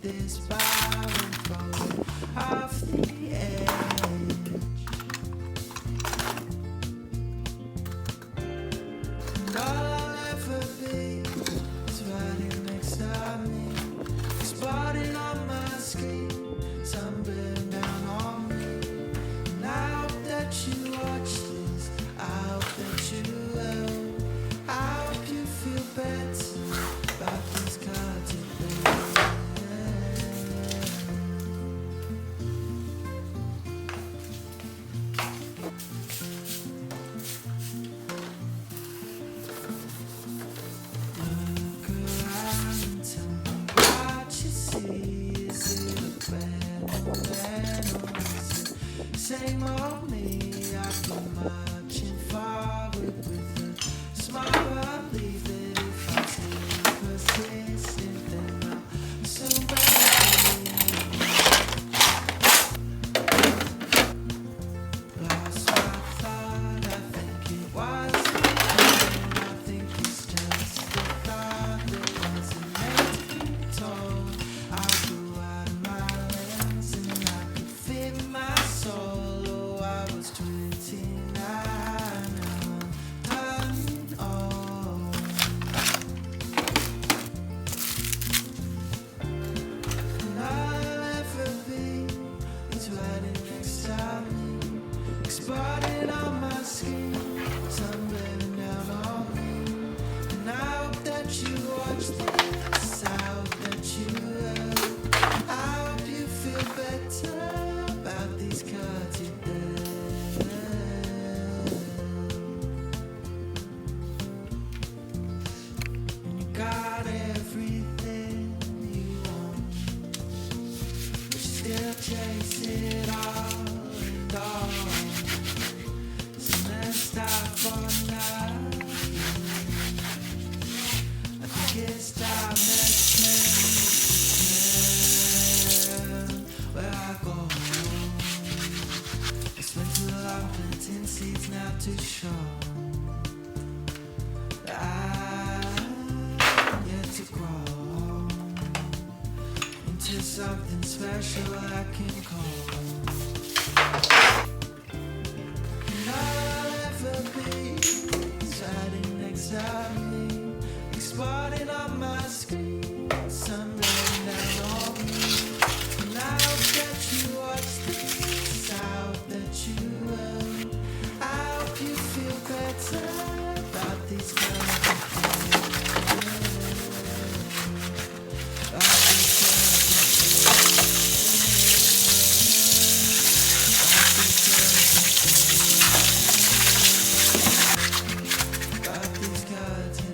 this bar and falling off the edge. And all I'll ever be is riding next to me, spotting on my screen, sunburn down on me. And I hope that you watch this, I hope that you will. I hope you feel better about this car today. Look around and tell me what you see. Is it a bad man or is it same old me? I've been marching forward with a smile. Believe that if I stay persistent, then I'll soon break. Lost my thought, I think it was me. I think it's just a thought that wasn't meant to be told. I grew out of my lens and I could fit my soul. Oh, I was 29, now I'm old. And all I'll ever be is riding next to me, spotted on my screen, sunburn down on me. And I hope that you watch this, I hope that you will. I hope you feel better about these cards today. And you got everything you want, but you still chase it all and all. So let's stop for now. I think it's time to tell where I go. I spent too long planting seeds now to show that I'm yet to grow into something special I can call. And all I'll ever be is riding next to me, spotted on my screen, sunburn down on me. And I hope that you watch this, I hope that you will. I hope you feel better about these kinds of things. About these kinds of about these kinds of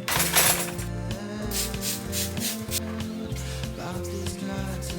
about these kinds of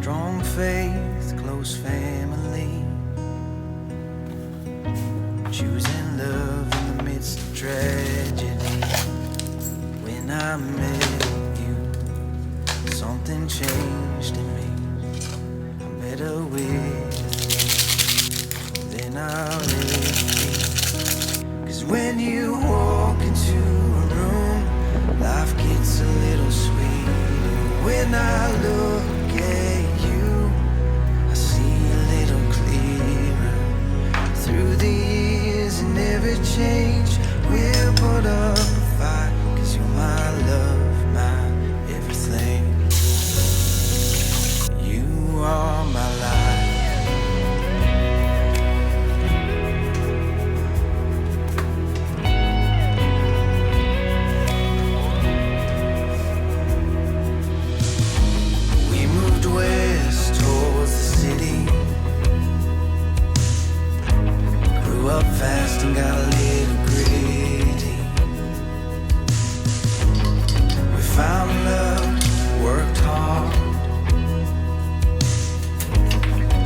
strong faith, close family. choosing love in the midst of tragedy. When I met you, something changed in me. I'm better with you than I'll ever be. 'Cause when you walk into a room, life gets a little sweeter. When I look at you, I see a little clearer. Through the years and every change, we'll put up a fight. 'Cause you're my love, my everything. You are my life. We moved west towards the city, grew up fast and got a little gritty. We found love, worked hard,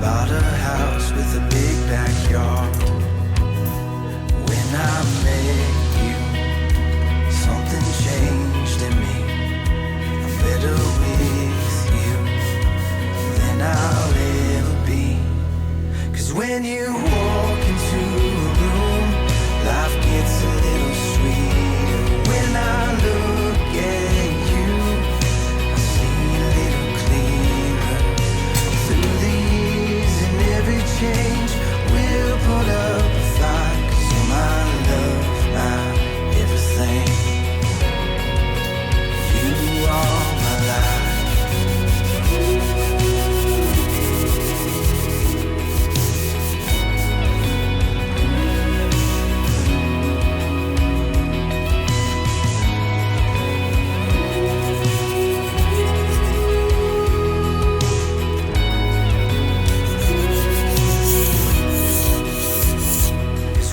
bought a house with a big backyard. When I met you, something changed in me. I'm better with you than I'll ever be. 'Cause when you walk into a room, life gets a little sweeter. When I look at you, I see a little clearer. Through the years and every change, we'll put up a fight. 'Cause you're my love, my everything. You are my life.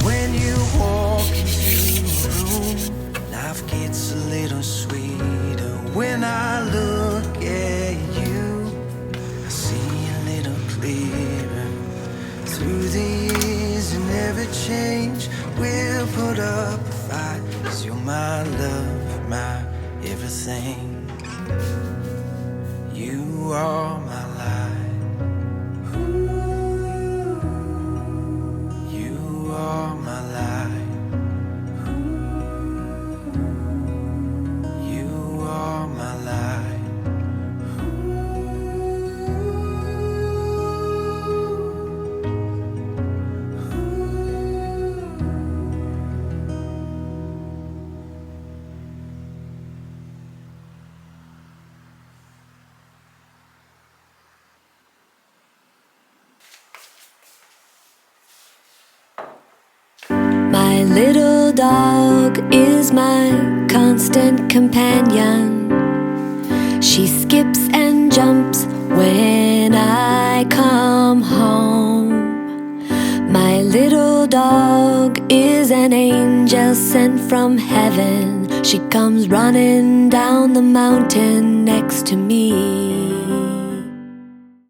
When you walk into a room, life gets a little sweeter. When I look at you, I see a little clearer. Through the years and every change, we'll put up a fight. 'Cause you're my love, my everything. You are my life. You are my life. You are my life. My little dog is my constant companion. She skips and jumps when I come home. My little dog is an angel sent from heaven. She comes running down the mountain next to me.